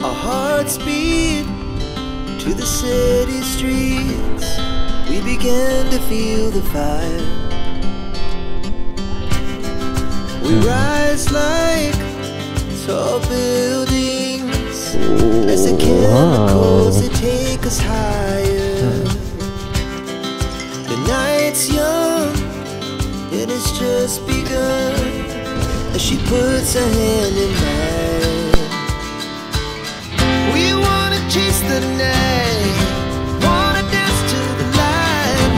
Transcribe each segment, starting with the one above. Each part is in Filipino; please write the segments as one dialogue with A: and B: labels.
A: Our hearts beat to the city streets. We began to feel the fire. We rise like tall buildings as the chemicals that take us higher. The night's young, it has just begun as she puts her hand in mine. We wanna chase the night, wanna dance to the light,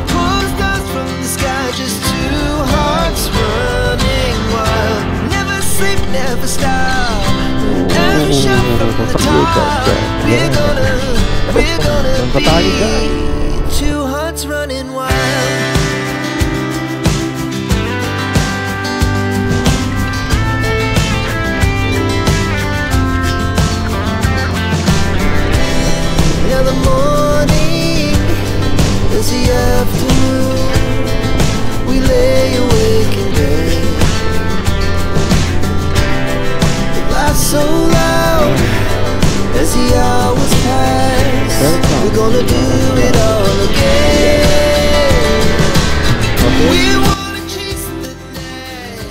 A: pull stars from the sky, just two hearts running wild. Never sleep, never stop, every shot from the top. We're gonna be two hearts running wild. Now the morning is the afternoon. We lay awake in bed. The laughs so loud as the hours pass. We're gonna do it all again. We wanna chase the night,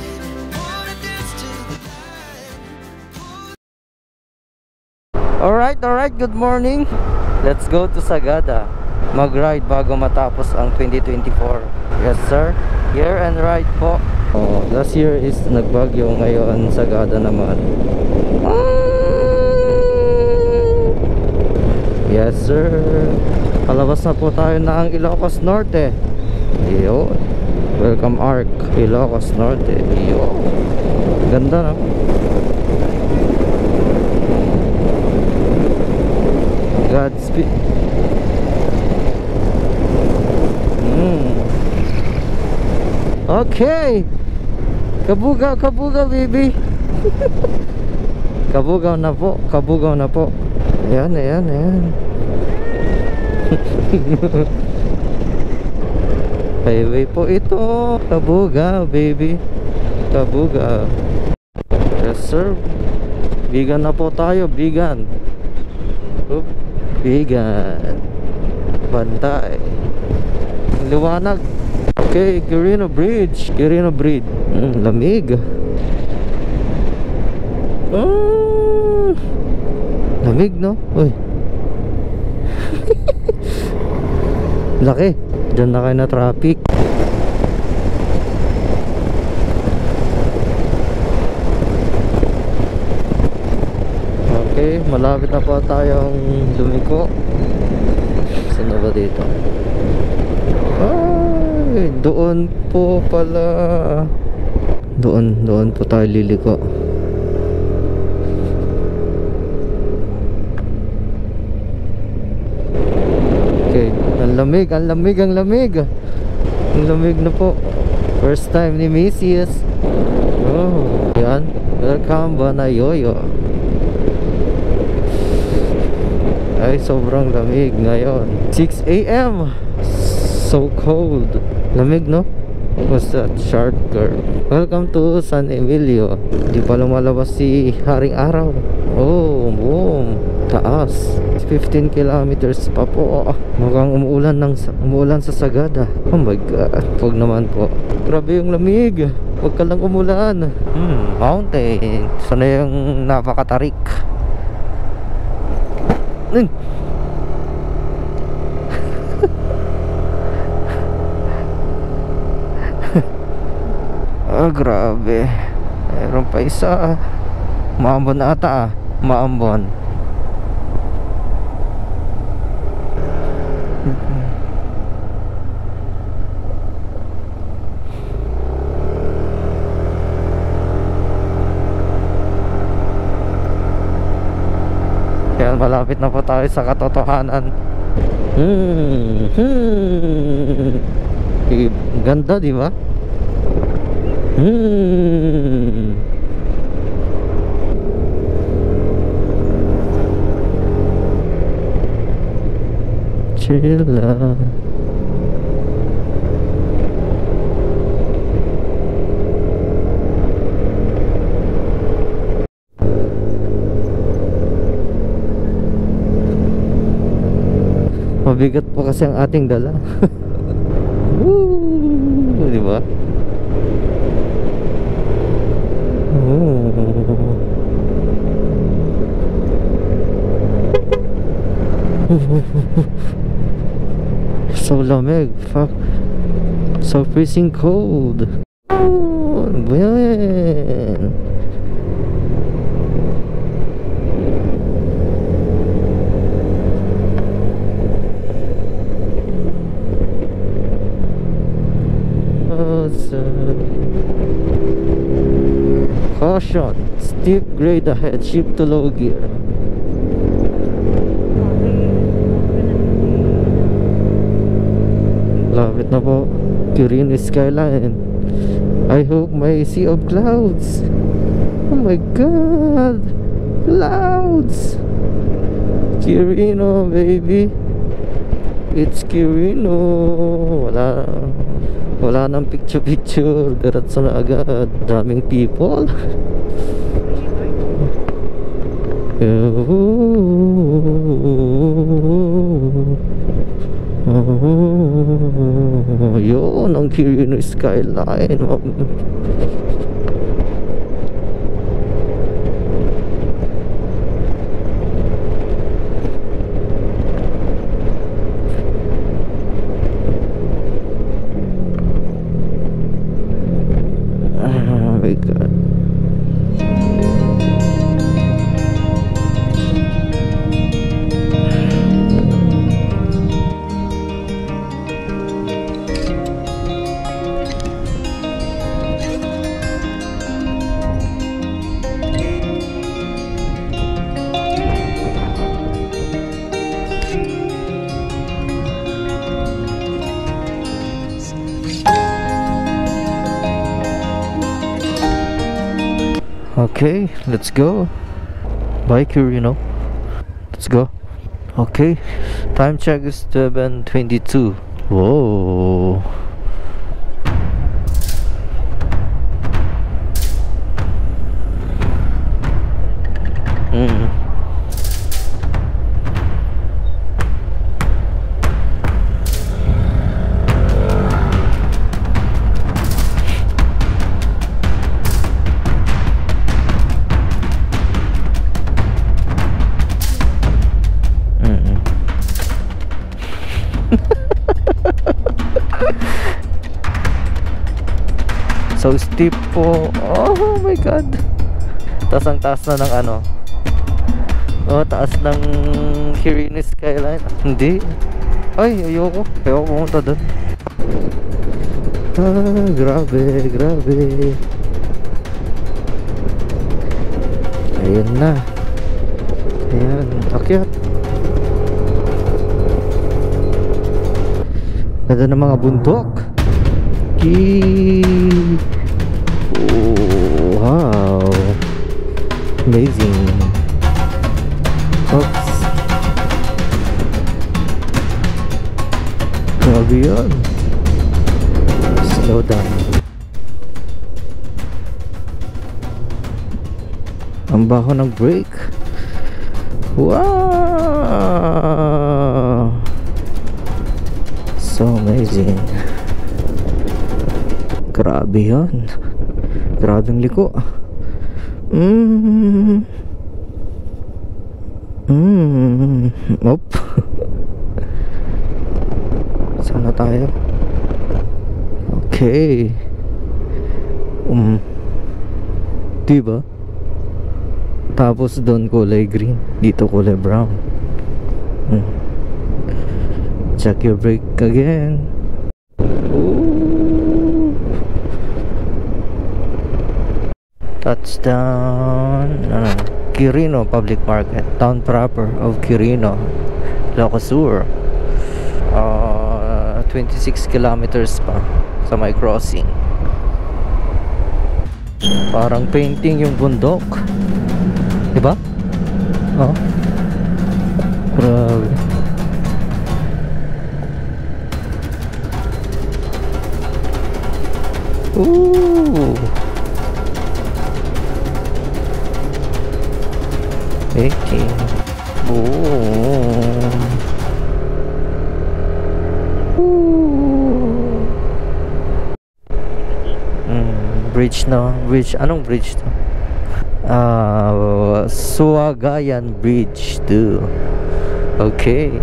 A: wanna dance to the light.
B: Alright, good morning. Let's go to Sagada. Mag-ride bago matapos ang 2024. Yes sir, year and ride po. Last year is nagbagyo, ngayon Sagada naman. Yes sir, palabas na po tayo ng Ilocos Norte. Yo, welcome Arc Ilocos Norte. Yo, ganda no? Godspeed. Okay, kabugaw baby. Kabugaw na po. Ayan. Highway po ito. Kabugaw baby, kabugaw. Yes sir, bigan na po tayo, bigan. Bigan, bantay, liwanag. Okay, Quirino Bridge. Lamig. Lamig no? Uy. Laki. Diyan na kayo na traffic. Okay, malapit na po tayong lumiko. Saan na ba dito? Ay, doon po pala. Doon po tayo liliko. Okay, ang lamig na po. First time ni Mrs. Oh, yan. Welcome Banayoyo. Ay, sobrang lamig ngayon. 6 AM. So cold. Lamig no? What's that? Shark girl. Welcome to San Emilio. Di pa lumalabas si Haring Araw. Oh, boom. Taas. 15 kilometers pa po. Mukhang umuulan sa Sagada. Oh my god. Huwag naman po. Grabe yung lamig. Huwag ka lang umulan. Mountain. Sana yung napakatarik. Grabe. Meron pa isa. Maambon na ata Maambon. Yan, malapit na po tayo sa katotohanan. Ganda, di ba? Chill lang. Mabigat pa kasi ang ating dala. Woo! Di ba? So lamig, fuck. So freezing cold. Oh, ano ba yan? Caution, steep grade ahead, shift to low gear. Lapit na po, Quirino skyline. I hope may sea of clouds. Oh my god, clouds. Quirino baby, it's Quirino. Wala nang picture. Diretso na agad. Daming people. Yun ang Quirino skyline. Oh my god. Okay, let's go. Bye Quirino. Let's go. Okay, time check is 7:22. Whoa. So steep po. Oh my god. Taas ang taas na ng ano. Oh, taas ng Quirino skyline. Hindi. Ay, ayoko pumunta doon. Ah, grabe. Ayun na. Ayan, akyat. Ganda ng mga bundok. Oh, wow, amazing. Oops. Grabe yun. Slow down. Ang baho ng brake. Wow, so amazing. Grabe yun. Grabing liko. Op. Sana tayo. Okay. Diba? Tapos doon kulay green, dito kulay brown. Check your brake again. Touchdown. Quirino Public Market, town proper of Quirino, Ilocos Sur. 26 kilometers pa sa may crossing. Parang painting yung bundok, diba? Oh, grabe. Ooh. Okay. Boom. bridge no? Bridge, anong bridge to? Suagayan Bridge 2. Okay.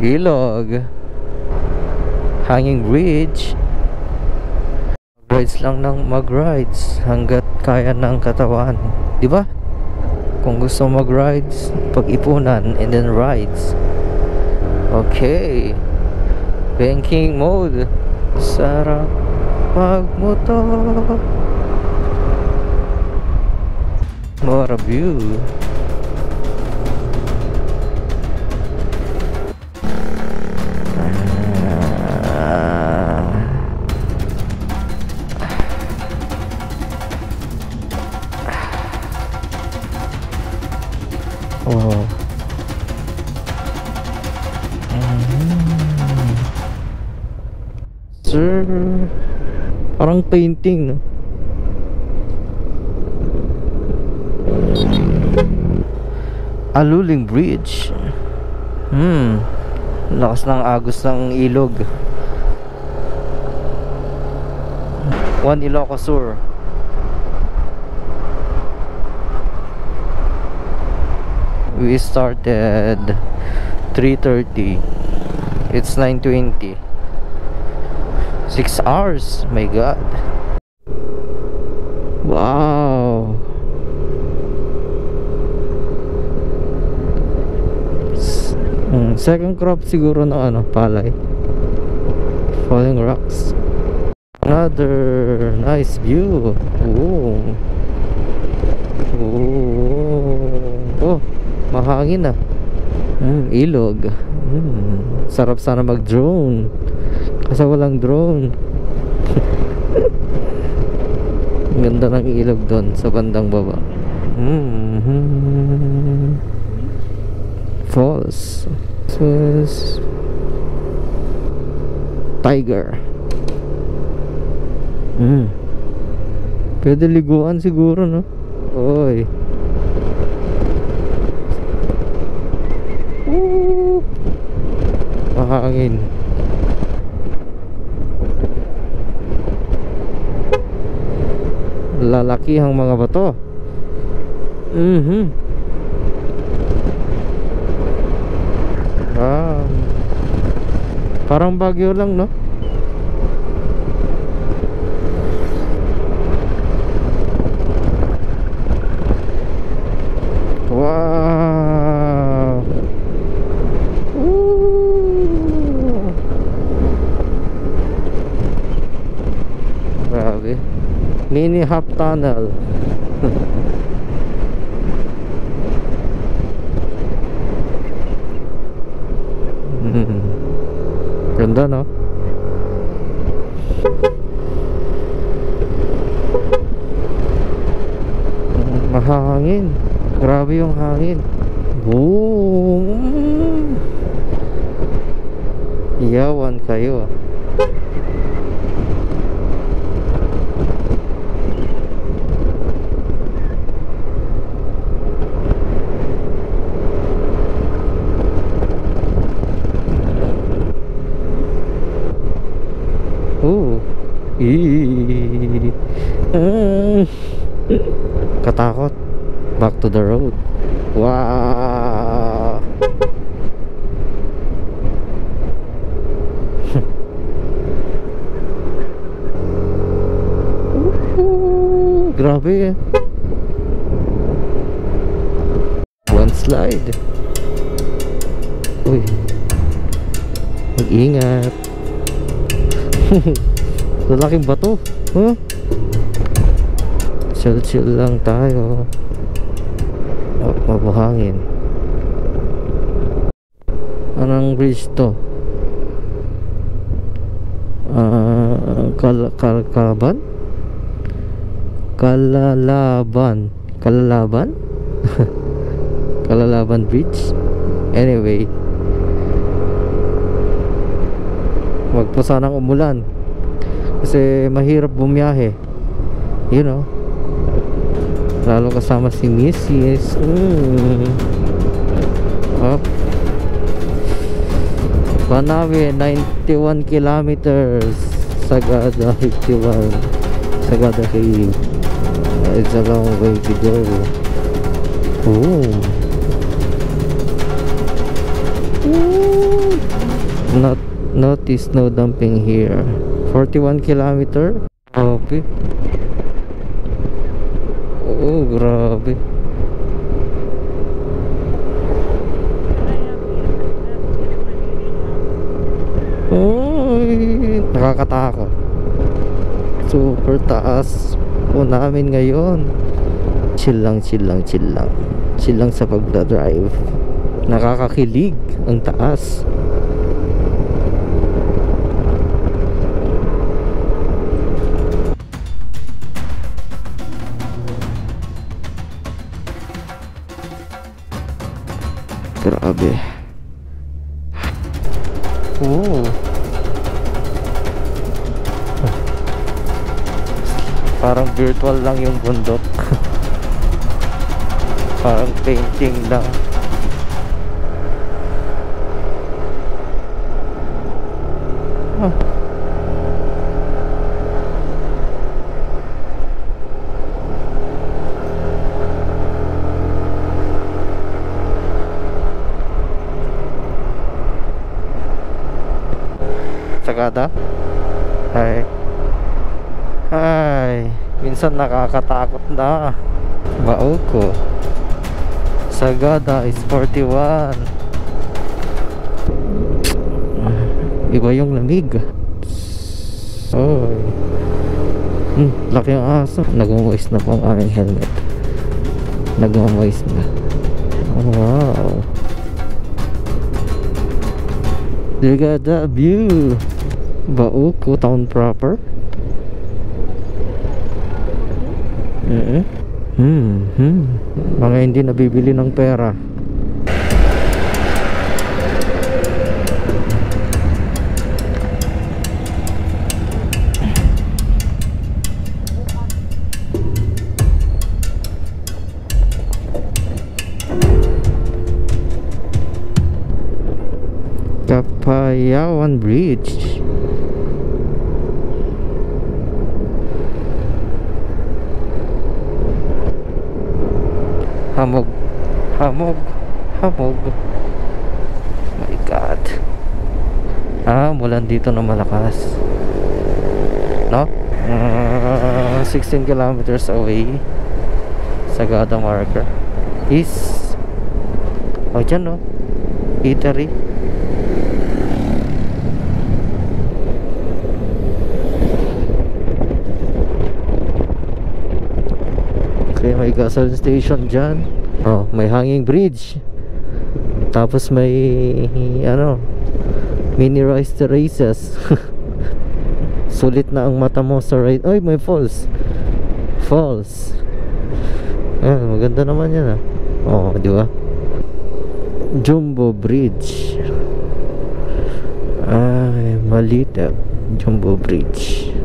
B: Ilog. Hanging bridge. Rides lang ng mag-rides hanggat kaya ng katawan, di ba? Kung gusto mag-rides, pag-ipunan and then rides. Okay. Banking mode. Sarap magmotor. What a view. Oh. Sir, parang painting, no? Aluling Bridge. Lakas ng agos ng ilog. One Ilocos Sur. We started 3:30. It's 9:20. 6 hours. My God. Wow. Second crop siguro ng ano, palay. Falling rocks. Another nice view. Oh. Oh, mahangin na. Ilog. Sarap sana mag-drone. Kasi walang drone. Ganda ng ilog doon sa bandang baba. Falls. Tiger. Pwede liguan siguro, no? Oy. Mahangin. Lalaki ang mga bato. Parang Baguio lang, no? Wow. Grabe. Mini half tunnel. Ganda, no? Mahangin. Grabe yung hangin. Boom. Iyawan kayo. Katakot. Back to the road. Wow. Grabe. One slide. Uy, mag-ingat. Lalaking bato. Huh? Chill lang tayo. Oh, mabuhangin. Anong bridge to? Kalalaban? Kalalaban Bridge. Anyway, wag po sanang umulan kasi mahirap bumiyahe, you know, lalo kasama si Mrs. Banawe 91 kilometers, Sagada 51. Sagada Cave. It's a long way to go. Ooh. Ooh. Notice no dumping here. 41 kilometer. Okay. Oh, grabe. Uy, nakakatakot. Super taas po namin ngayon. Chill lang, chill lang, chill lang. Chill lang sa pagdadrive. Nakakakilig ang taas. Grabe. Oh. Parang virtual lang yung bundok. Parang painting lang. Huh. Sagada? Hi. Hi. Minsan nakakatakot na. Baog ko. Sagada is 41. Iba yung lamig. Oy. Laki ang aso. Nag-moist na po ang aming helmet. Nag-moist na. Oh, wow. Look at that view. Baoko town proper. Mga hindi nabibili ng pera. Kapayawan Bridge. Hamog. Hamog. Hamog. My God. Mulan dito na malakas. No? 16 kilometers away. Sagada marker is dyan no? Eatery. Okay, may gasoline station dyan. Oh, may hanging bridge. Tapos may mini rice terraces. Sulit na ang mata mo sa right. Ay, may falls. Falls. Maganda naman yan Oh, di ba? Jumbo Bridge. Ay, maliit. Jumbo Bridge.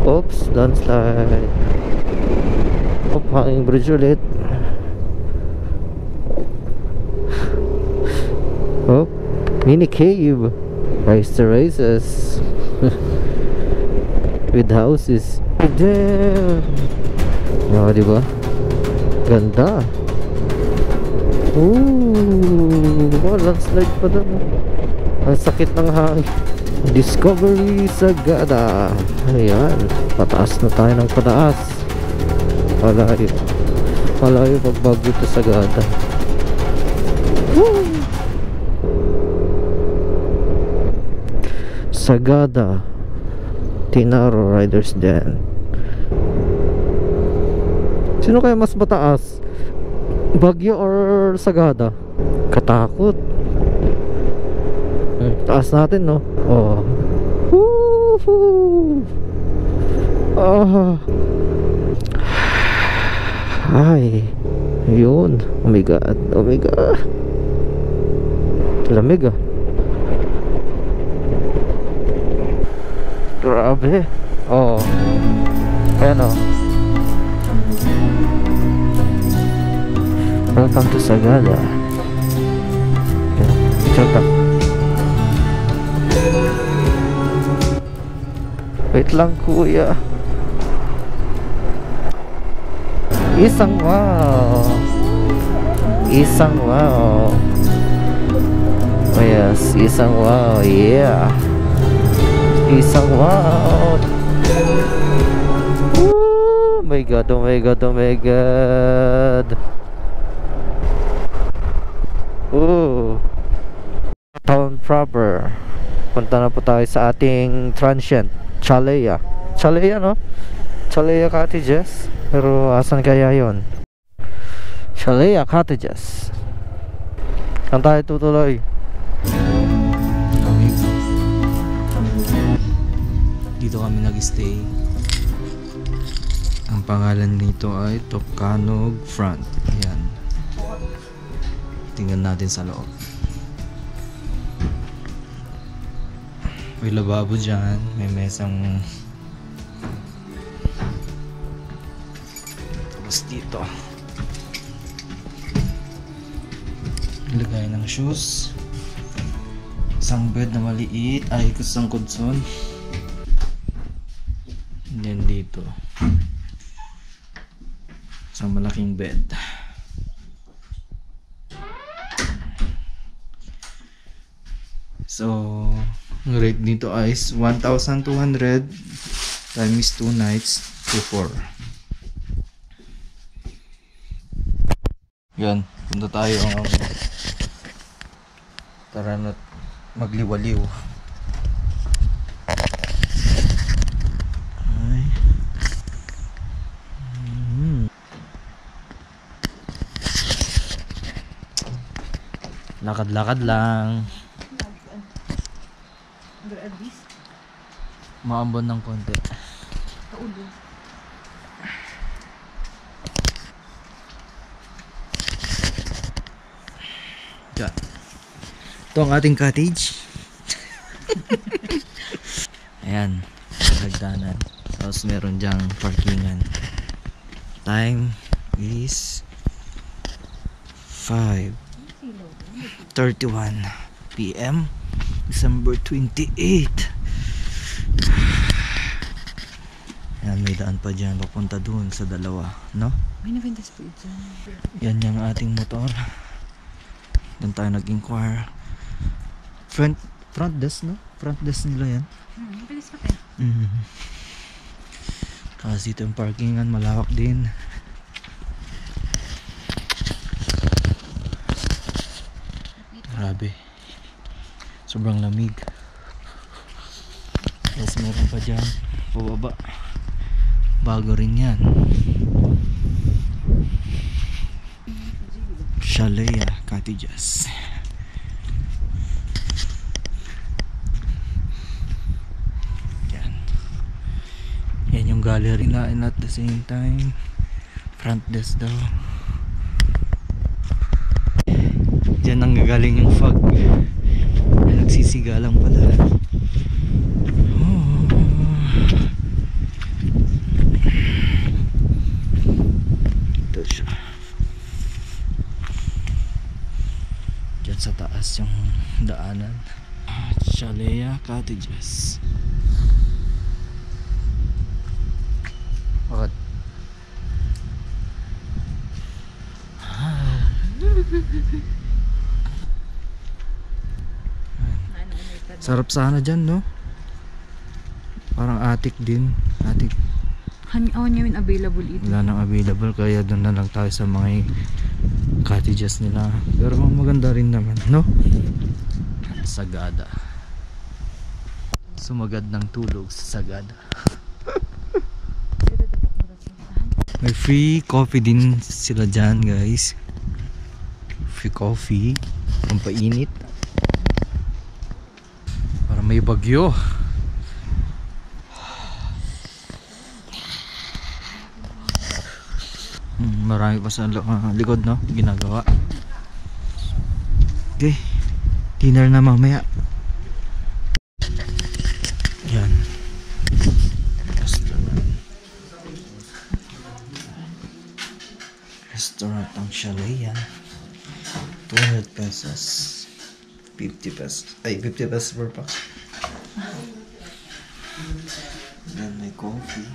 B: Oops, landslide. Hanging bridge ulit. Mini cave. Rice terraces. With houses. Damn. Diba? Ganda. Landslide pa doon. Ang sakit ng hangin. Discovery Sagada. Ayan, pataas na tayo ng pataas. Malayo pagbagyo to Sagada. Sagada Tinaro Riders Den. Sino kaya mas mataas? Bagyo or Sagada? Katakot. Taas natin no. Ay, yun. Oh my God, oh my God. Lamig Grabe. Ayan Welcome to Sagada. Chota. Wait lang kuya. Isang wow. Isang wow. Oh yes, isang wow. Yeah. Isang wow. Oh my god, oh my god, oh my god. Oh. Town proper. Punta na po tayo sa ating transient Chalea. Chalea, no? Chalea Cottages. Pero asan kaya yon? Chalea Cottages. Saan tayo tutuloy?
C: Dito kami nag-stay. Ang pangalan nito ay Tocanog Front. Ayan. Tingnan natin sa loob. May lababo dyan. May mesang. Tapos dito lagay ng shoes. Isang bed na maliit. Ay, kusang kudson. And then dito isang malaking bed. So ang rate dito is 1,200 times 2 nights to 4. Yan, punta tayo tara na magliwaliw. Ay. Lakad-lakad lang. Maambon ng konti. Yan. Ito ang ating cottage. Ayan, hagdanan. Tapos meron dyang parkingan. Time is 5:31 PM December 28. Ayan, may daan pa dyan papunta dun sa dalawa, no?
D: May naventas po dyan.
C: Yan yung ating motor. Doon tayo nag-inquire. Front desk, no? Front desk nila yan.
D: Naventas pa tayo.
C: Kasi dito yung parkingan, malawak din. Grabe. Sobrang lamig. Tapos meron pa dyan pababa. Bago rin yan. Chalea Cottages. Yan. Yan yung gallery na, and at the same time front desk daw. Diyan ang gagaling yung fog. Nagsisigalang pala. Ito siya. Diyan sa taas yung daanan. Chalea Cottages. Bakit? Sarap sana dyan, no? Parang attic din. Attic.
D: Awan niya yung available ito.
C: Wala nang available, kaya doon na lang tayo sa mga cottages nila. Pero maganda rin naman, no? Sagada. Sumagad ng tulog sa sagada. May free coffee din sila dyan, guys. Free coffee. Pampainit. Para may bagyo. Marami pa sa likod, no? Ginagawa. Okay. Dinner na mamaya. Yan. Restaurant ang Chalea. 200 pesos. 50 pesos. Ay, 50 pesos per pack. Then may coffee.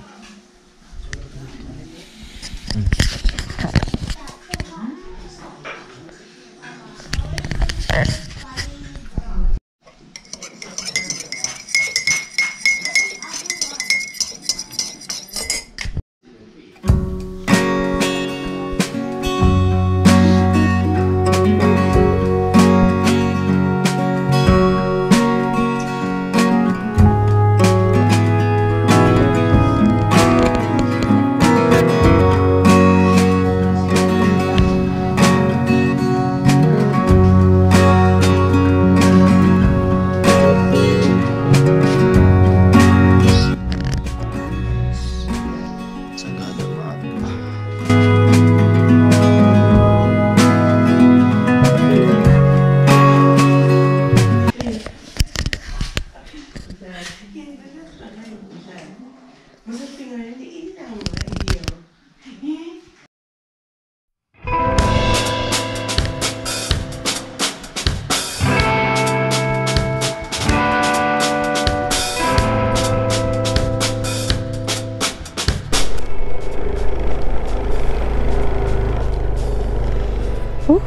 B: Whew.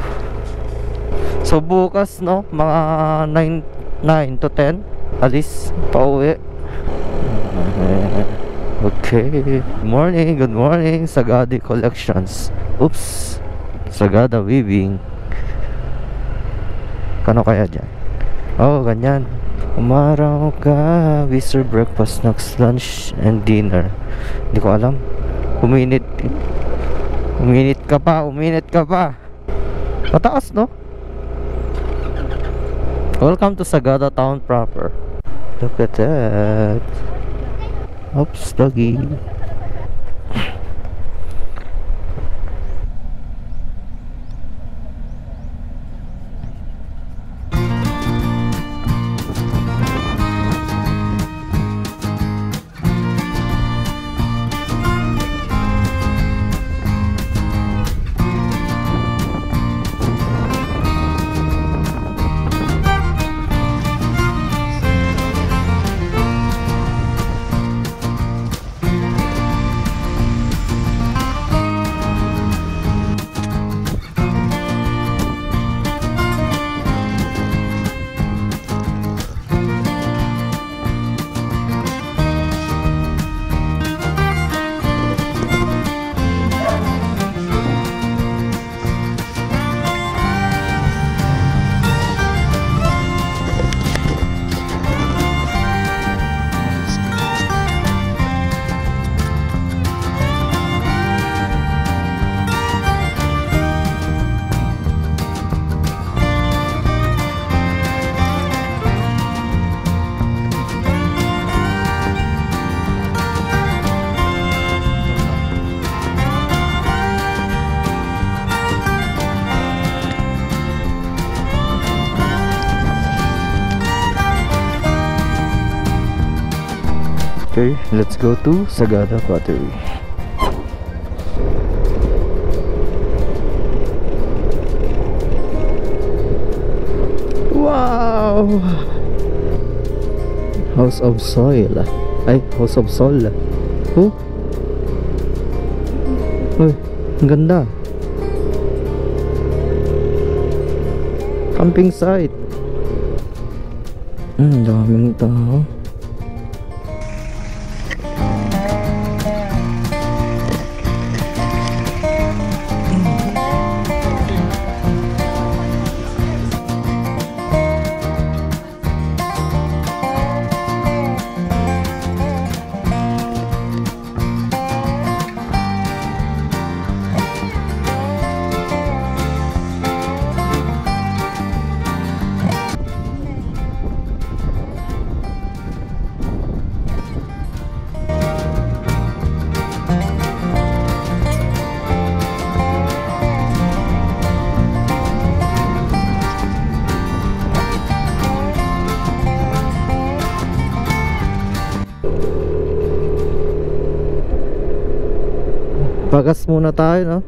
B: So bukas no, mga 9 to 10 alis pauwi. Okay. Good morning Sagada Collections. Oops, Sagada Weaving. Kano kaya dyan? Oh, ganyan. Umaraw ka, we serve breakfast, snacks, lunch, and dinner. Hindi ko alam. Uminit ka pa. Mataas, no? Welcome to Sagada Town proper. Look at that. Oops, doggy. Okay, let's go to Sagada Pottery. Wow! House of Soil. Ay, House of Soul. Oh! Uy, ang ganda. Camping site. Daming tao. Pagas muna tayo, no?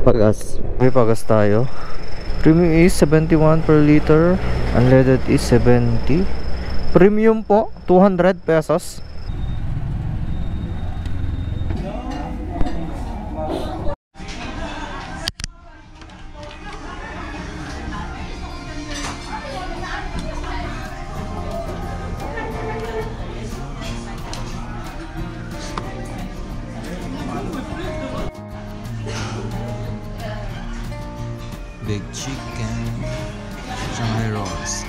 B: Pagas. May pagas tayo. Premium is 71 per liter. Unleaded is 70. Premium po, 200 pesos.
C: Big chicken, Shanghai rolls.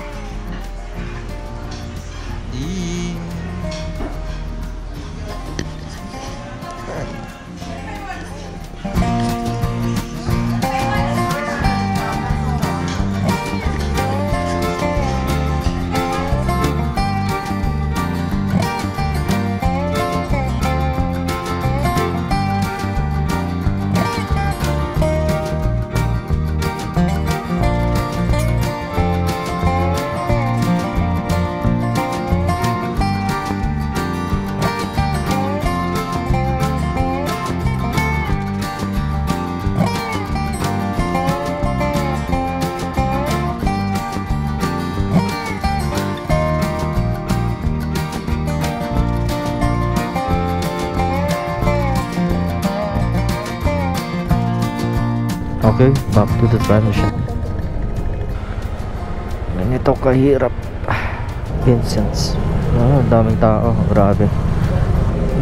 B: Okay, back to the Spanish. Ganito kahirap. Vincent's. Daming tao. Grabe.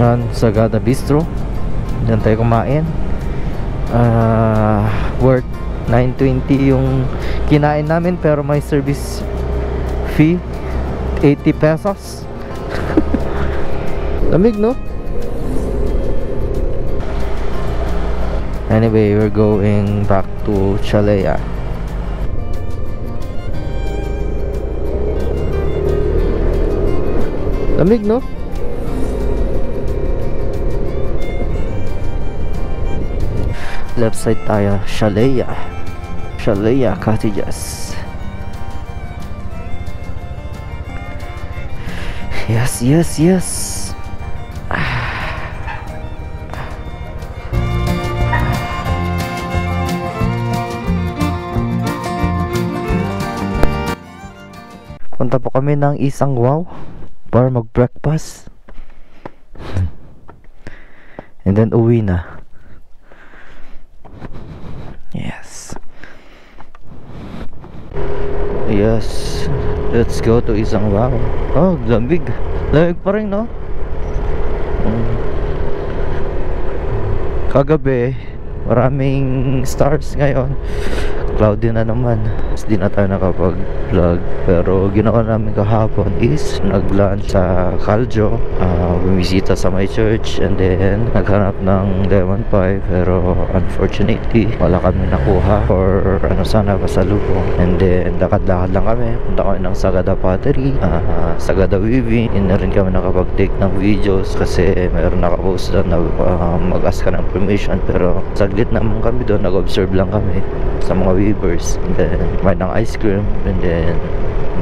B: Yan, Sagada Bistro. Diyan tayo kumain. Worth 920 yung kinain namin, pero may service fee 80 pesos. Lamig, no? Anyway, we're going back to Chalaya. Lamig, no? Left side tayo, Chalaya. Chalaya Cottages. Yes, yes, yes. Punta po kami ng Isang Wow para mag-breakfast. And then uwi na. Yes. Yes. Let's go to Isang Wow. Oh, lamig. Lamig pa rin, no? Kagabi, maraming stars ngayon. Cloudy na naman. Di na tayo nakapag-vlog. Pero ginawa namin kahapon is nag-lunch sa Caljo, bumisita sa my church, and then naghanap ng lemon pie. Pero unfortunately wala kami nakuha or sana pasalubong. And then lakad-lakad lang kami. Punta kami ng Sagada Pottery, Sagada Weaving. Hindi na rin kami nakapag-take ng videos kasi mayroon nakapost doon na mag-ask ka ng permission. Pero saglit naman kami doon, nag-observe lang kami sa mga weavers, and then may ng ice cream, and then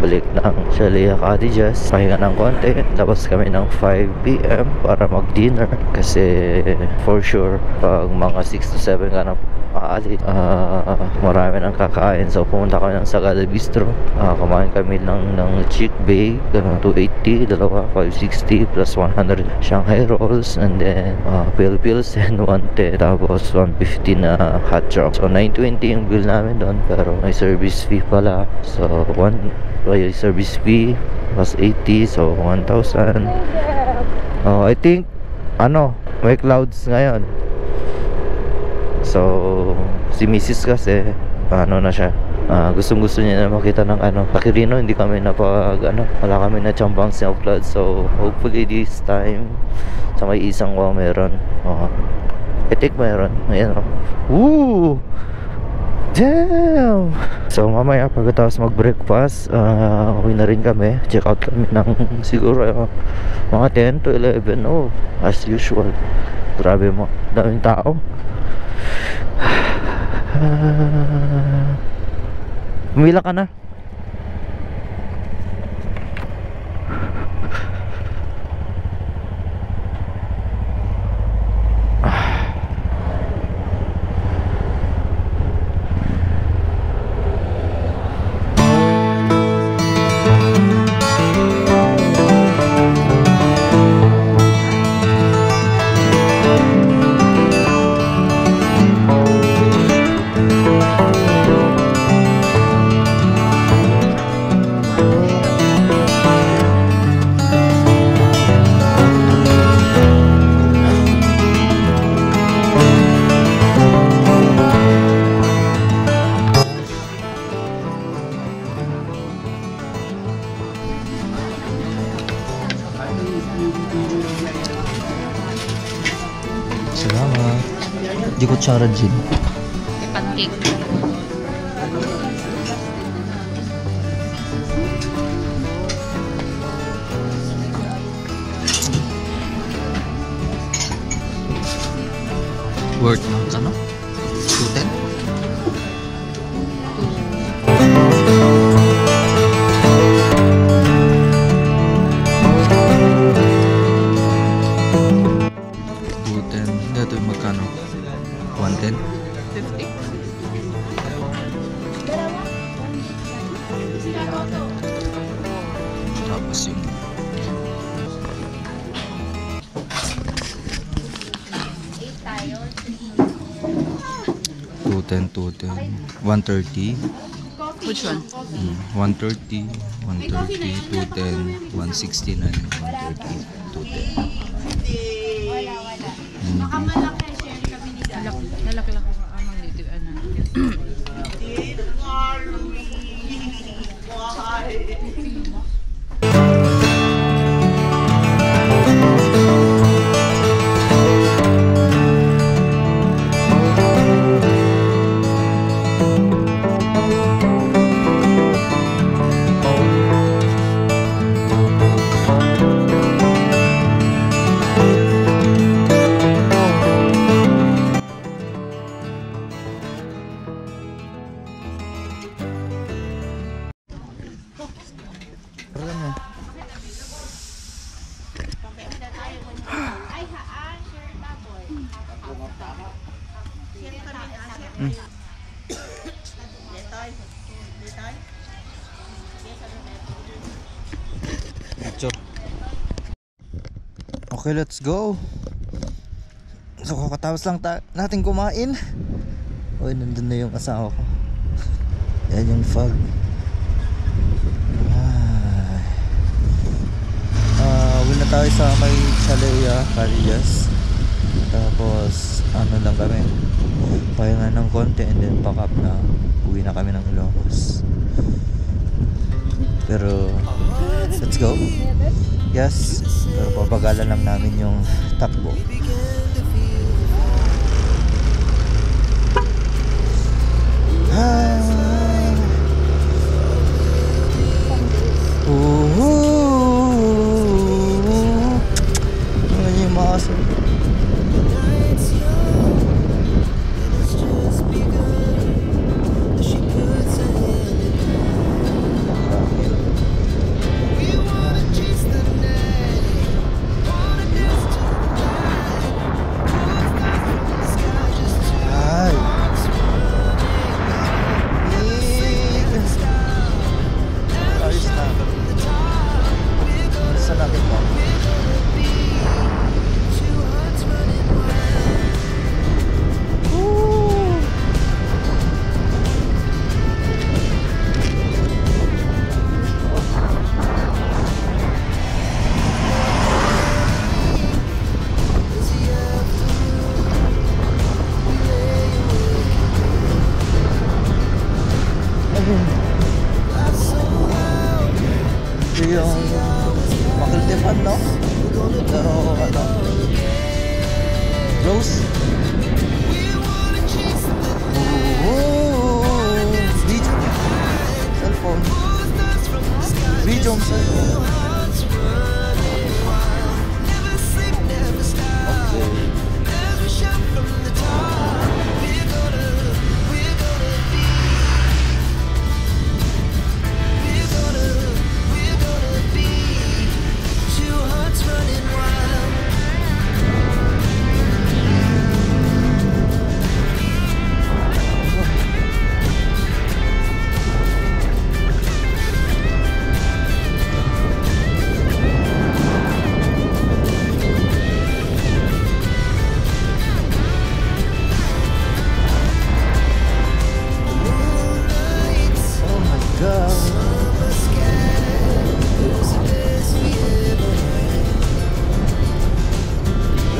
B: balik ng Chalaya Cottages, pahinga ng konti, tapos kami ng 5 PM para mag dinner kasi for sure pag mga 6 to 7 ka na aalit, marami nang kakain. So pumunta kami ng Sagada Bistro, kumain kami ng chick bake, 280, dalawa 560 plus 100 Shanghai rolls, and then pills and 110, tapos 150 na hot choc. So 920 yung bill namin doon, pero may service fee pala. So may service fee plus 80, so 1,000. I think may clouds ngayon. So si Mrs. kasi na siya, gusto niya na makita ng Takirino. Hindi kami wala kami na chambang self flood. So hopefully this time sa may Isang Wow meron. I think meron. Ayan, woo! Damn! So mamaya pagkatapos mag-breakfast, uwi na rin kami. Check out kami ng siguro mga 10 to 11. As usual. Grabe mo, daming tao. Umila ka na.
C: Salamat. Di kutsara gin.
D: Pancake.
C: Worth ng 210? Ito yung magkano? 110?
D: 50.
C: Tapos yung
E: tayo.
C: 210, 130.
D: Which one?
C: 130, 130, 210, 169, 130, 210.
D: Nalak lang ako amang dito. Ano?
C: Okay, let's go. So kakatapos lang natin kumain. Uy, nandun na yung asawa ko. Yan yung fog. Uwi na tayo sa may Chalea, Carillas. Tapos ano lang kami, pahinga ng konti and then pack up na. Uwi na kami ng Ilocos. Pero let's go. Yes, pero papagalan lang namin yung takbo. Ano yung maso? Ito yung Makiltipan, no? Pero ano, close. Video. Cellphone. Video ang cellphone.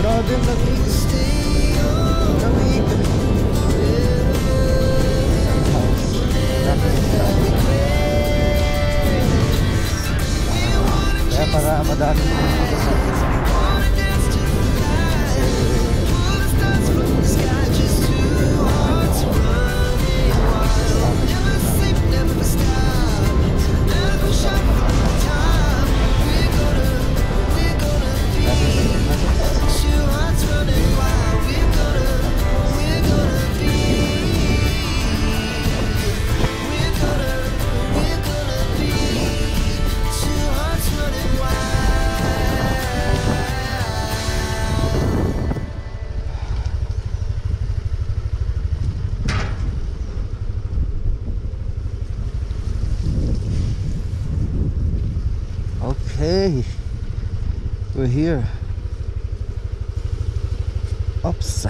C: Grabe, lamig. Lamig. Kaya para madami Okay, we're here. Oops.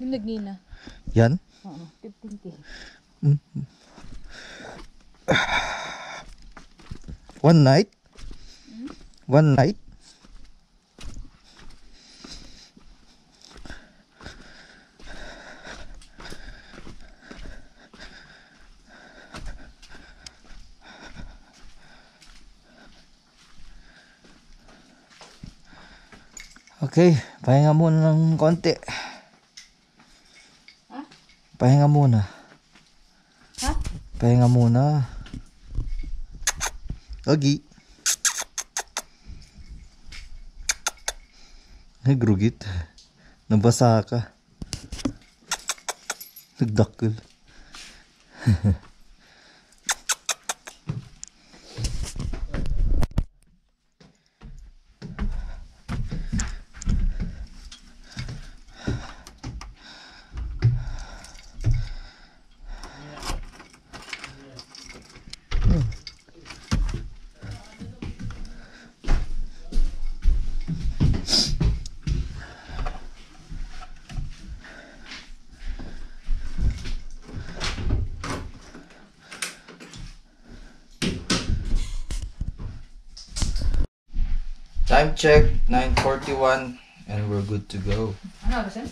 D: Yung nagnina.
C: Yan?
D: Oo, 15K.
C: One night? One night? Okay, pahinga muna ng konti.
D: Ha?
C: Pahinga muna.
D: Ha?
C: Pahinga muna. Lagi. Ay, grugit. Nabasa ka. Nagdakkel. Time check, 9:41 and we're good to go.
D: Ano oras yun?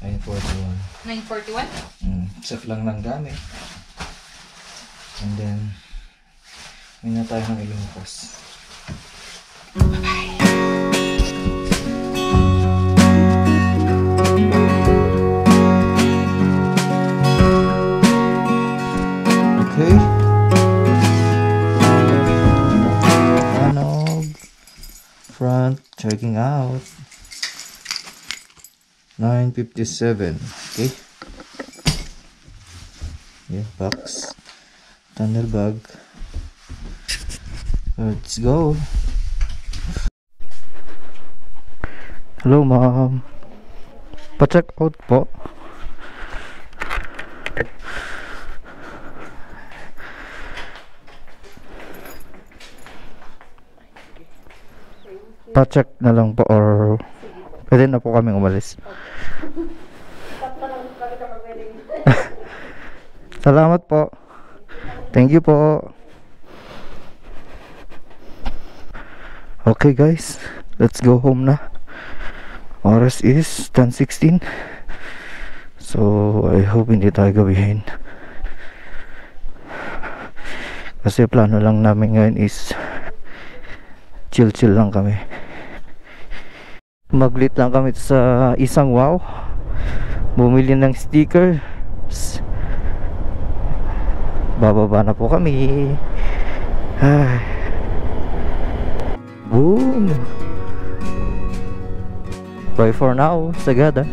C: 9:41.
D: 9:41?
C: Set lang ng gamit. And then, may na tayo ng ilumpas. Okay. Front checking out. 9:57. Okay. Yeah, box. Tunnel bag. Let's go. Hello, ma'am. Pa-check out po. Pa-check na lang po or pwede na po kaming umalis. Salamat po. Thank you po. Okay guys, let's go home na. Oras is 10:16. So I hope hindi tayo gabihin. Kasi plano lang namin ngayon is chill lang kami. Maglit lang kami sa isang wow. Bumili ng stickers. Bababa na po kami. Ay. Boom. Bye for now, Sagada.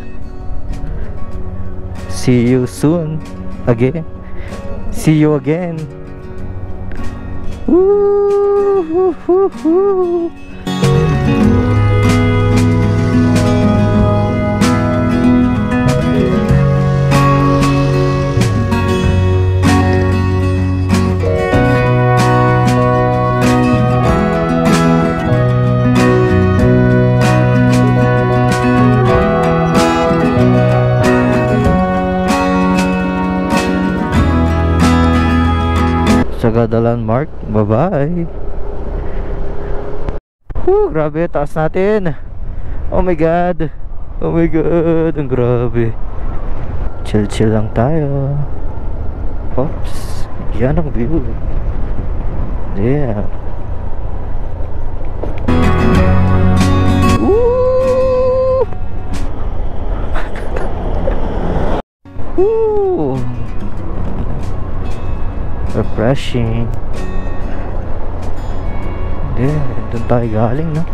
C: See you soon again. See you again. Woo, hoo, hoo, hoo. Sagada Landmark. Bye-bye. Grabe, taas natin. Oh my god. Oh my god, ang grabe. Chill lang tayo. Oops. Yan ang view. Yeah. Woo! Woo! Refreshing. Yeah, doon tayo galing, no?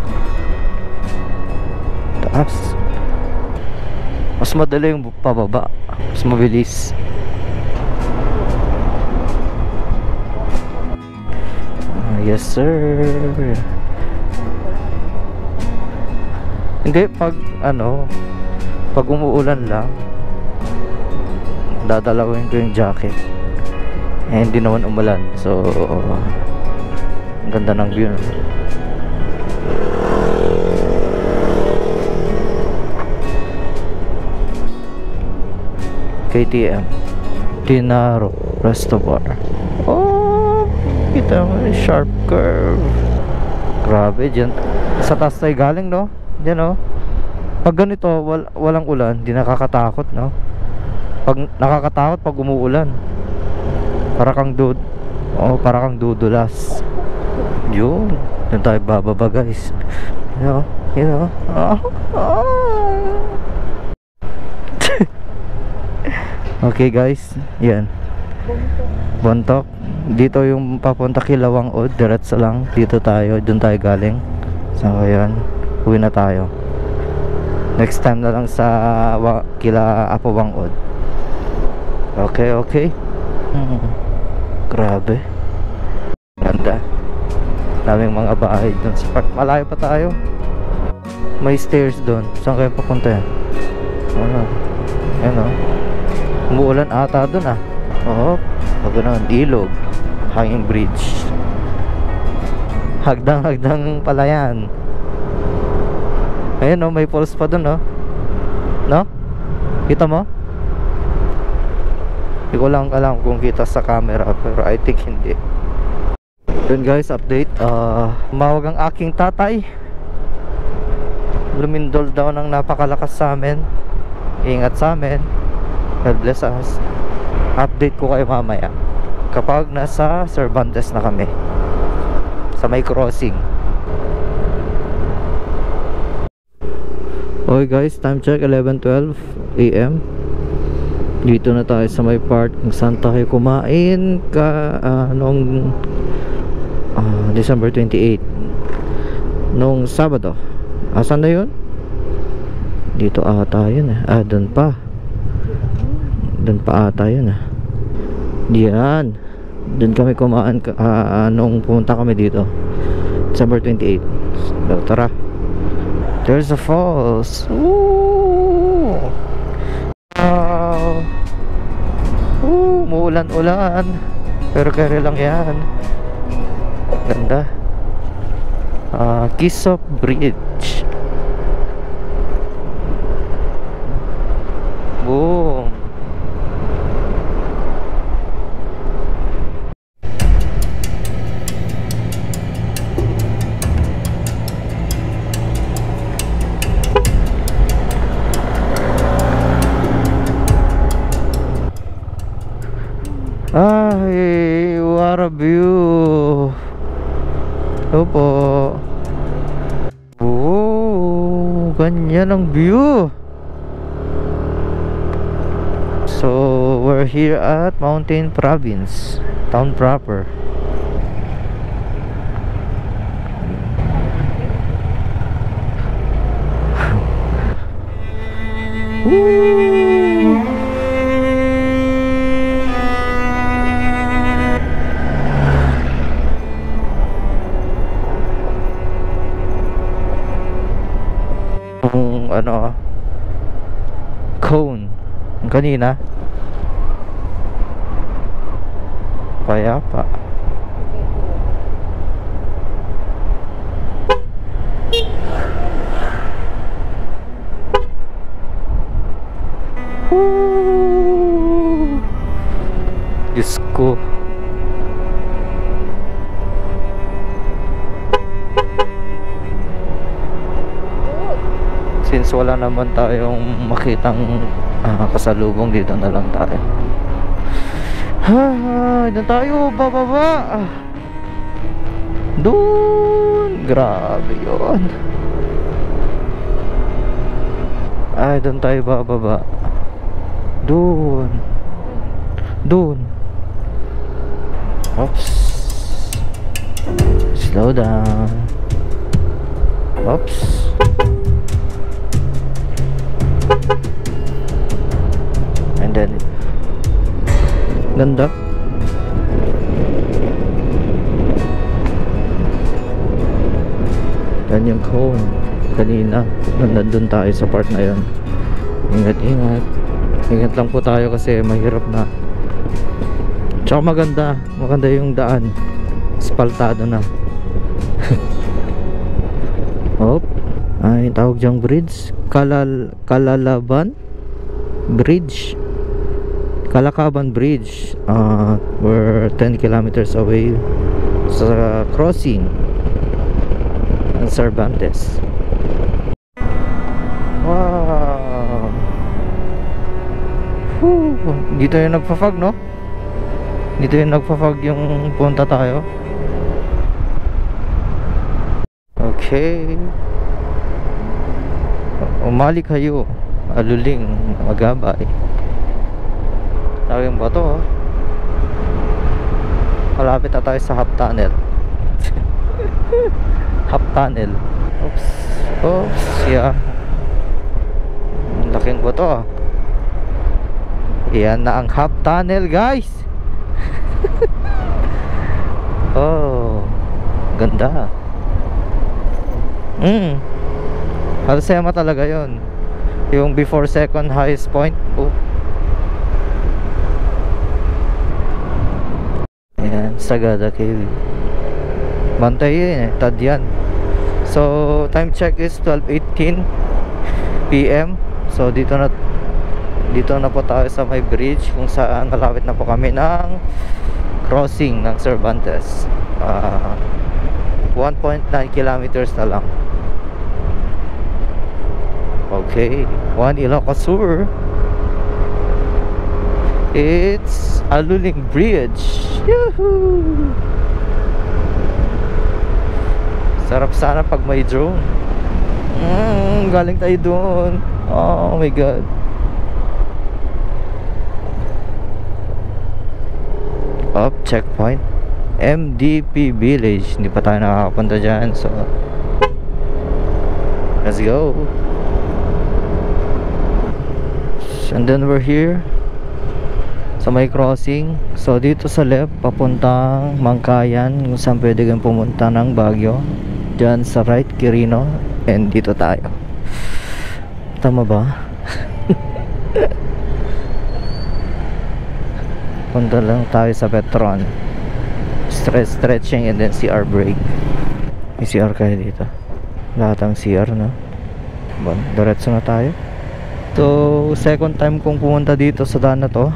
C: Taas. Mas madali yung pababa. Mas mabilis. Yes sir. Hindi, pag pag umuulan lang, dadalawin ko yung jacket. Eh, hindi naman umulan. So ang ganda ng view.
B: KTM Tinaro Resto Bar. Oh, kita mo yung sharp curve. Grabe dyan. Sa taas tayo galing, no? Dyan, no? Pag ganito, walang ulan, di nakakatakot, no? Pag nakakatakot pag umuulan. Para kang dudulas. Yun. Yun tayo bababa, guys. You know. Okay, guys. Yan. Bontok. Dito yung papunta Kilawang Od. Diretso lang. Dito tayo. Doon tayo galing. So, ayan. Uwi na tayo. Next time na lang sa kila Apawang Od. Okay. Grabe. Ganda. Daming mga bahay doon sa park. Malayo pa tayo. May stairs doon. Saan kayo papunta yan? Ano? Ano? Umuulan ata doon ah. Oo. Pag ganoon, ilog. Hanging bridge. Hagdang pala yan. Ayun oh, may falls pa doon oh. No? Kita mo? Hindi ko lang alam kung kita sa camera, pero I think hindi. Yun guys, update. Mawag ang aking tatay. Lumindol daw ng napakalakas sa amin. Ingat sa amin. God bless us. Update ko kayo mamaya kapag nasa Cervantes na kami, sa may crossing. Okay guys, time check 11:12 AM. Dito na tayo sa may part kung saan tayo kumain noong December 28 noong Sabado. Asan na yun? Dito ata yun eh. Doon pa ata yun eh. Diyan. Doon kami kumain noong pumunta kami dito December 28. So, tara. There's a falls. Ooh. Wow. Umuulan-ulan. Pero kaya lang yan. Ganda. Kisop Bridge. Boom. Ay, what a view. Ito po. Oh, ganyan ang view. So, we're here at Mountain Province, town proper. Woo! Ano, cone kanina payapa. Diyos ko. Since wala naman tayong makitang kasalubong, dito na lang tayo. Doon tayo, bababa. Doon. Grabe yun. Ay, doon tayo bababa. Doon. Doon. Oops. Slow down. Oops. And then ganda. Yan yung cone kanina nandun tayo sa part na yun. Ingat lang po tayo kasi mahirap na. Tsaka maganda yung daan, aspaltado na. Oh, ay tawag diyang bridge, Kalalaban Bridge. Calacabon Bridge. We're 10 kilometers away sa crossing ng Cervantes. Wow. Whew. Dito yung nagpa-fog, no? Dito yung nagpa-fog yung punta tayo. Okay. Umali kayo. Aluling magabay. Tawag ba to? Malapit na tayo sa half tunnel. Half tunnel. Oops. Oops. Yeah. Ang laking ba to? Yan na ang half tunnel, guys. Oh, ganda. Halsema talaga yon. Yung before second highest point. Oh. Ayan, Sagada Cave. Bantay yun eh, tad yan. So, time check is 12:18 PM. So, dito na po tayo sa may bridge kung saan malapit na po kami ng crossing ng Cervantes. 1.9 kilometers na lang. Okay, Juan Ilocos Sur. It's Aluling Bridge. Yahoo! Sarap sana pag may drone. Galing tayo doon. Oh my god. Up, checkpoint MDP Village. Hindi pa tayo nakakapunta dyan. So, let's go. And then we're here sa may crossing. So dito sa left papuntang Mangkayan, kung saan pwede kang pumunta ng Baguio. Dyan sa right, Quirino. And dito tayo. Tama ba? Punta lang tayo sa Petron. Stretching and then CR break. May CR kayo dito. Lahat ang CR, no? Diretso na tayo. So, second time kong pumunta dito sa daan na to.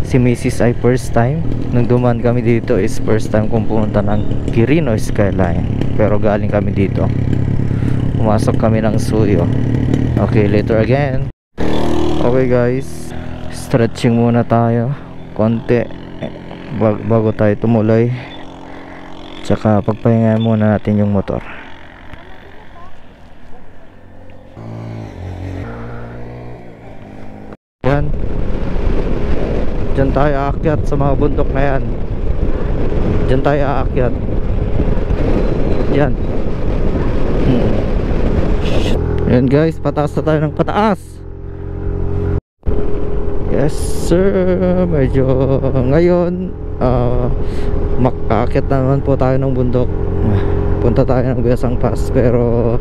B: Si Mrs. ay first time. Nung dumaan kami dito is first time kong pumunta ng Quirino Skyline. Pero galing kami dito. Pumasok kami ng Suyo. Okay, later again. Okay guys, stretching muna tayo konti bago tayo tumuloy. Tsaka pagpahingahan muna natin yung motor. Yan. Diyan tayo aakyat sa mga bundok na yan. Diyan tayo aakyat. Yan. Yan guys, pataas na tayo ng pataas. Yes sir. Medyo ngayon makakit na naman po tayo ng bundok. Punta tayo ng Besang Pass. Pero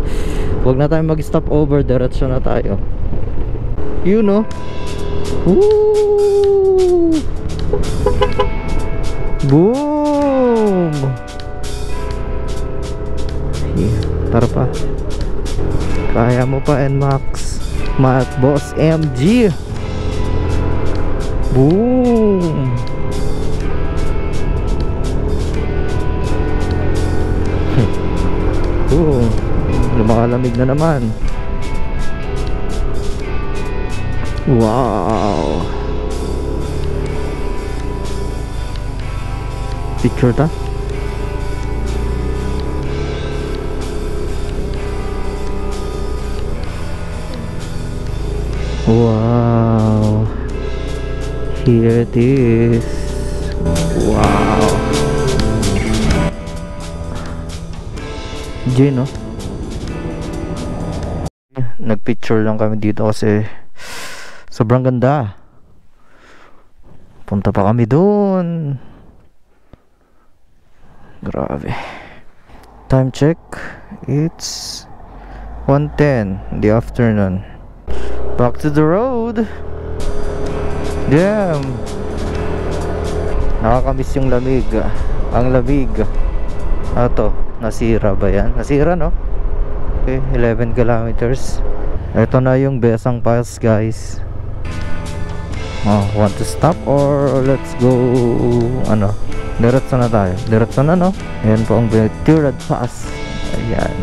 B: huwag na tayo mag stop over. Diretso na tayo. You know. Woo! Boom! Yeah, tara pa. Kaya mo pa, NMAX. Boss MG. Boom! Lumakalamig na naman. Wow! Picture ta? Wow! Here it is. Wow! Gino. Nagpicture lang kami dito kasi sobrang ganda. Punta pa kami doon. Grabe. Time check. It's 1:10 in the afternoon. Back to the road. Damn. Nakakamiss yung lamig. Ang lamig. Ato, nasira ba yan? Nasira, no? Okay, 11 kilometers. Ito na yung Besang Pass, guys. Want to stop or let's go, ano, diretso na tayo. Diretso na, no? Ayan po ang Tirad Pass. Ayan.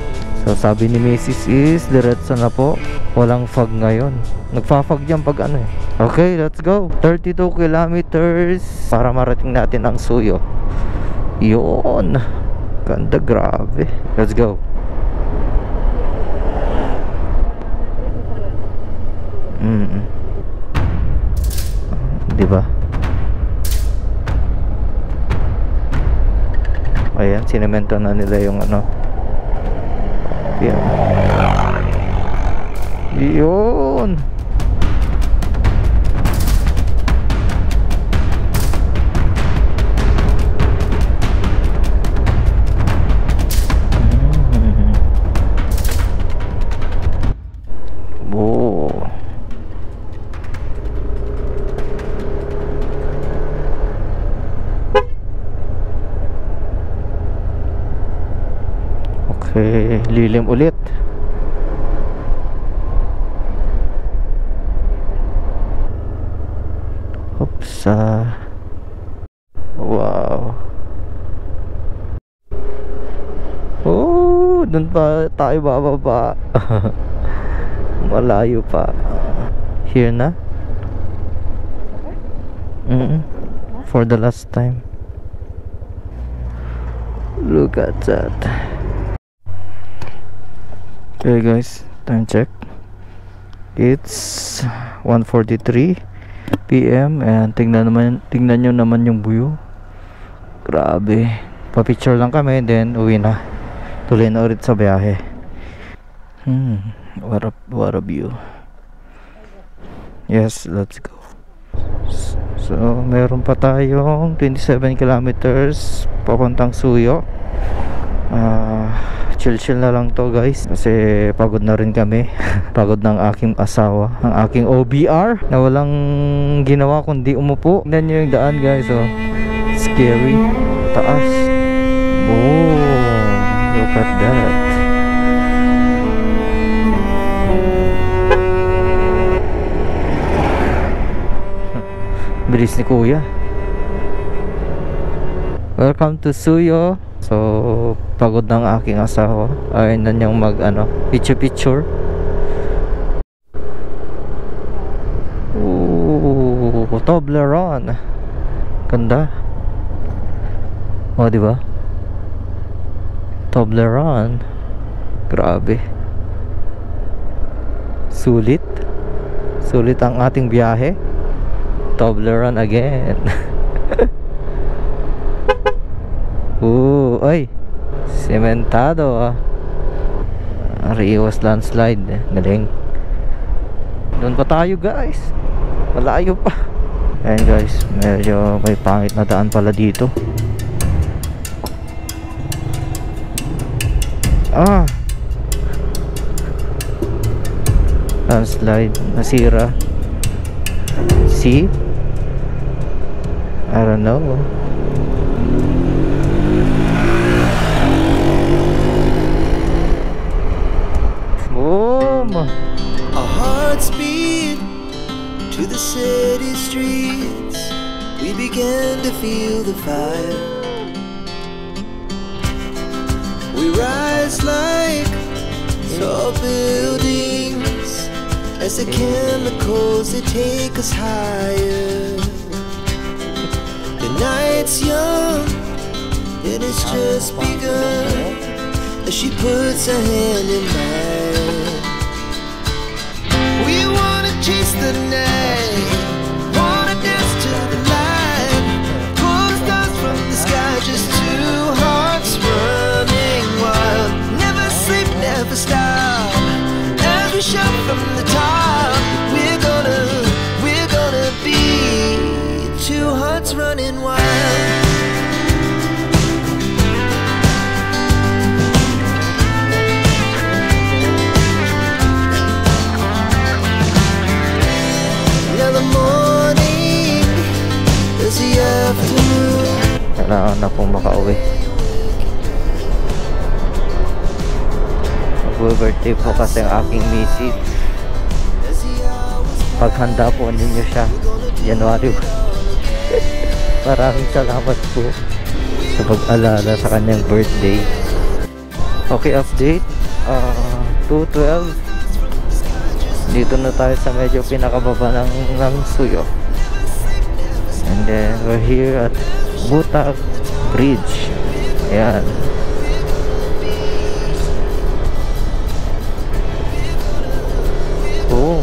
B: So sabi ni Mrs. is diretso na po. Walang fog ngayon. Nagfa-fog yan pag ano eh. Okay, let's go. 32 kilometers para marating natin ang Suyo. Yun. Ganda, grabe. Let's go. Diba? Ayan, sinemento na nila yung ano. Yan. Yun. Okay, lilim ulit. Oops. Wow. Oh, dun pa tayo bababa. Malayo pa. Here na? For the last time. Look at that. Okay guys, time check. It's 1:43 PM and tingnan nyo naman yung view. Grabe. Pa-picture lang kami then uwi na. Tuloy na ulit sa biyahe. What a view. Yes, let's go. So, meron pa tayong 27 kilometers papuntang Suyo. Chill na lang to guys kasi pagod na rin kami. Pagod ng aking asawa, ang aking OBR na walang ginawa kundi umupo. Tignan nyo yung daan guys, oh. Scary. Taas. Oh, look at that. Bilis ni kuya. Welcome to Suyo. So, pagod ng aking asawa. Ayun na niyang picture. Ooh, Toblerone. Ganda. Oh, di ba? Toblerone. Grabe. Sulit. Sulit ang ating biyahe. Toblerone again. Ay, sementado Rios landslide. Galing. Doon pa tayo guys. Malayo pa. Ayan guys, medyo may pangit na daan pala dito. Landslide. Nasira. See? I don't know.
A: Our hearts beat to the city streets. We began to feel the fire. We rise like tall buildings as the chemicals they take us higher. The night's young and it's just begun as she puts her hand in mine. We wanna chase the night, wanna dance to the light, pull stars from the sky, just two hearts running wild. Never sleep, never stop, as we shout from the top. We're gonna be two hearts running wild.
B: Kailangan na pong makauwi. Mag-birthday po kasi ang aking misis. Paghanda po ninyo siya. January 1. Maraming salamat po sa pag-alala sa kanyang birthday. Okay, update. 2:12. Dito na tayo sa medyo pinakababa ng Suyo. And then we're here at Butag Bridge. Ayan. Oh.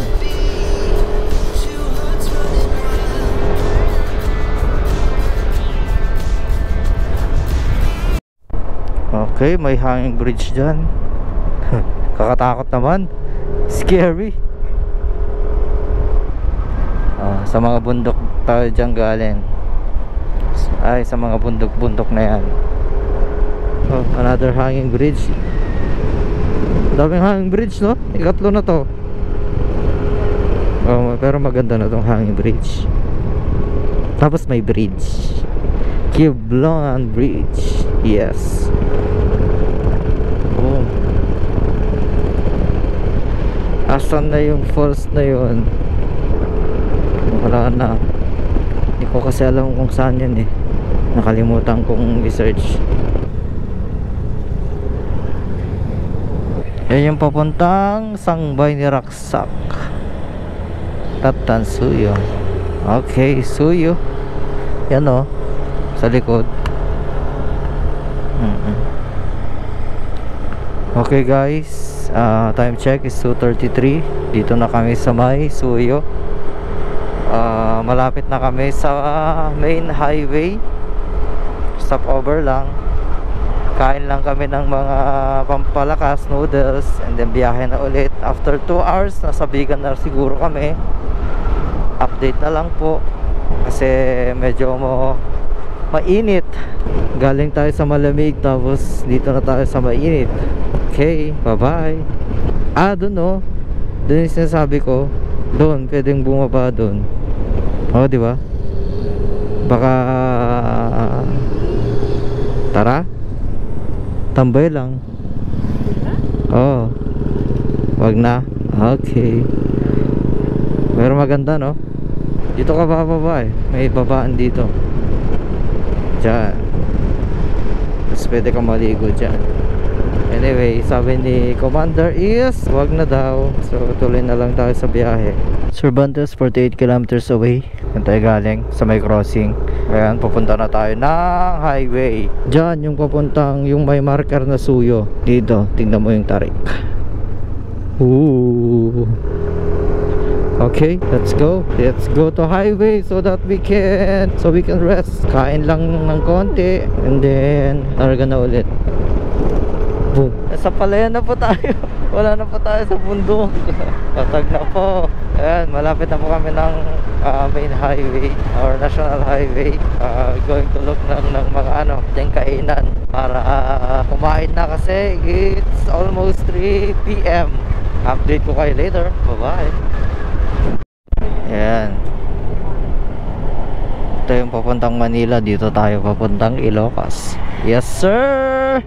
B: Okay, may hanging bridge dyan. Kakatakot naman. Scary. Sa mga bundok tayo dyan galing. Ay, sa mga bundok na yan. Oh, another hanging bridge. Daming hanging bridge, no? Ikatlo na to. Oh, pero maganda na tong hanging bridge. Tapos may bridge. Kiblon Bridge. Yes. Oh. Asan na yung falls na yun? Wala na. Hindi ko kasi alam kung saan yan eh. Nakalimutan kong i-search. Yan yung papuntang Sangbay ni Raksak. Tatan Suyo. Okay, Suyo. Yan o, sa likod. Okay guys, time check is 2:33. Dito na kami sa may Suyo. Malapit na kami sa main highway. Stopover lang. Kain lang kami ng mga pampalakas, noodles, and then biyahe na ulit. After 2 hours, nasa Bigan na siguro kami. Update na lang po kasi medyo mainit. Galing tayo sa malamig, tapos dito na tayo sa mainit. Okay, bye bye. Doon o, doon yung sinasabi ko. Doon, pwedeng bumaba doon. O, di ba? Baka tara, tambay lang. Oh, wag na. Okay, pero maganda, no? Dito ka bababa eh. May babaan dito. Diyan. Tapos pwede ka maligo dyan. Anyway, sabi ni Commander is wag na daw. So tuloy na lang tayo sa biyahe. Cervantes, 48 kilometers away. Yan tayo galing sa may crossing. Ayan, pupunta na tayo ng highway. Diyan yung papuntang, yung may marker na Suyo. Dito, tingnan mo yung tarik. Ooh. Okay, let's go. Let's go to highway so that we can rest. Kain lang ng konti and then targa na ulit. Boom. Sa palayan na po tayo. Wala na po tayo sa bundok. Patag na po. Ayan, malapit na po kami ng main highway or national highway. Going to look ng mga ding kainan para kumain na kasi it's almost 3 PM. Update ko kayo later. Bye bye. Ayan, ito yung papuntang Manila. Dito tayo papuntang Ilocos. Yes sir.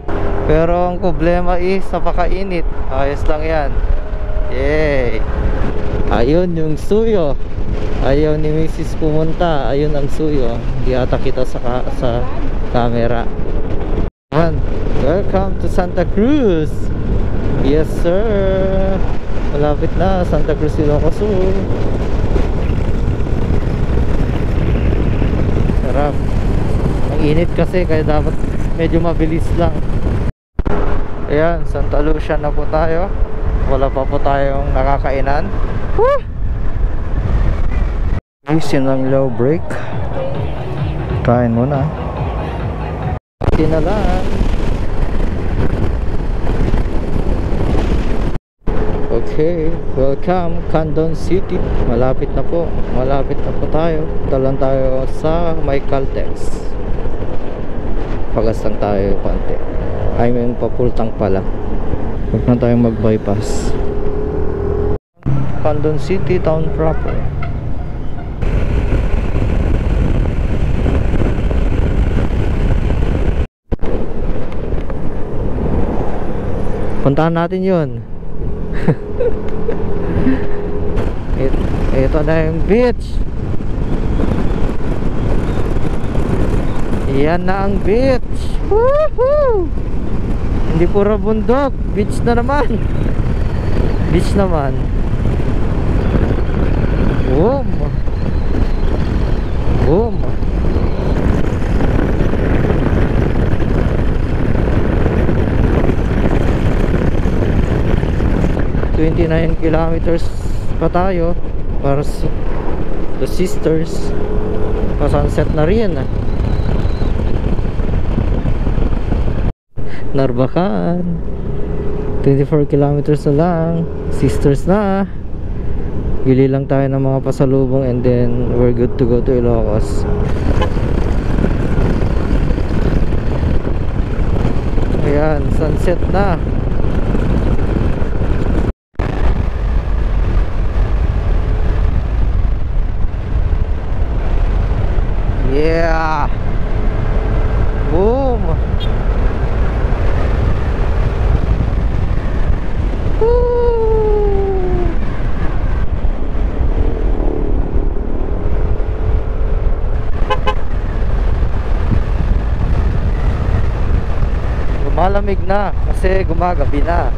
B: Pero ang problema is napakainit. Ayos lang yan. Yay. Ayun yung Suyo. Ayaw ni Mrs. pumunta. Ayun ang Suyo. Hindi ata kita sa camera. Welcome to Santa Cruz. Yes sir. Malapit na Santa Cruz, Ilocos. Sarap. Ang init kasi kaya dapat medyo mabilis lang. Ayan, Santa Lucia na po tayo. Wala pa po tayong nakakainan. Woo! Ayusin ang low brake. Trying muna. Hindi na lang. Okay, welcome Candon City. Malapit na po. Malapit na po tayo. Talan tayo sa may Caltex. Pagas lang tayo konti. I mean papultang pala. Huwag na tayong mag-bypass. Candon City town proper. Puntahan natin yun. Ito na yung beach. Yan na ang beach. Woohoo! Hindi puro bundok, beach na naman. Beach naman. Boom. Boom. $29 kilometers pa tayo para sa The Sisters. Pa sunset na rin. Narbacan. 24 kilometers na lang. Sisters na. Bili lang tayo ng mga pasalubong and then we're good to go to Ilocos. Ayan, sunset na. Yeah. Boom. Malamig na kasi gumagabi na.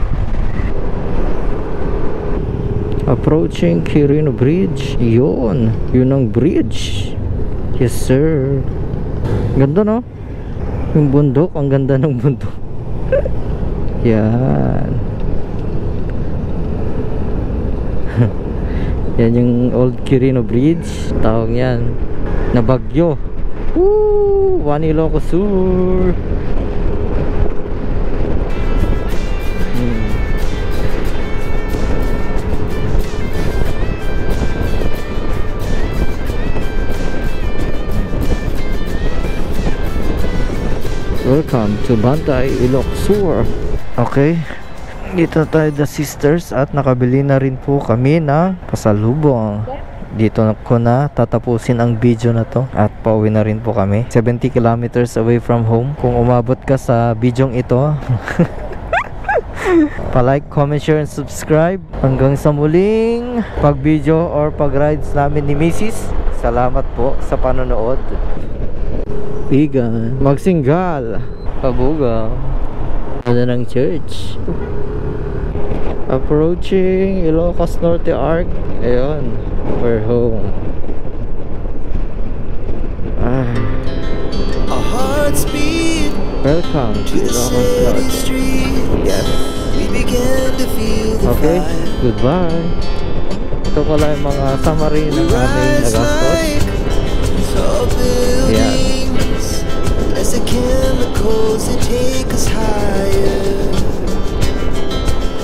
B: Approaching Quirino Bridge. Yun ang bridge. Yes sir. Ganda no? Yung bundok, ang ganda ng bundok. Yan. Yan yung old Quirino Bridge. Tawag yan na Bagyo. Woo! One Ilocos Sur. Welcome to Bantay, Ilocos Sur. Okay, dito tayo The Sisters at nakabili na rin po kami ng pasalubong. Dito ko na tatapusin ang video na to at pauwi na rin po kami. 70 kilometers away from home. Kung umabot ka sa bidyong ito, pa-like, comment, share, and subscribe. Hanggang sa muling pag-video or pag-rides namin ni Mrs. Salamat po sa panonood. Bigan, Magsinggal, Pabugaw. Ano ng church? Approaching Ilocos Norte Arc. Ayun, we're home.
A: Our hearts beat
B: Welcome to
A: to the
B: Ilocos
A: city
B: Norte.
A: streets.
B: Yes.
A: We began to feel the
B: Okay,
A: vibe.
B: goodbye. Ito pala yung mga summary
A: We
B: ng aming
A: rise
B: nagastos.
A: like tall buildings as the chemicals they take us higher.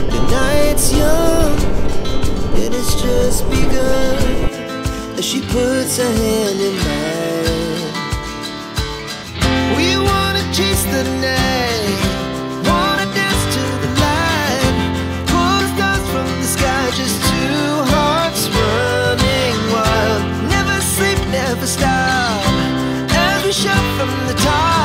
A: The night's young and it's just begun as she puts her hand in mine. We wanna chase the night, wanna dance to the light, pull the stars from the sky, just two hearts running wild. Never sleep, never stop, as we shout from the top.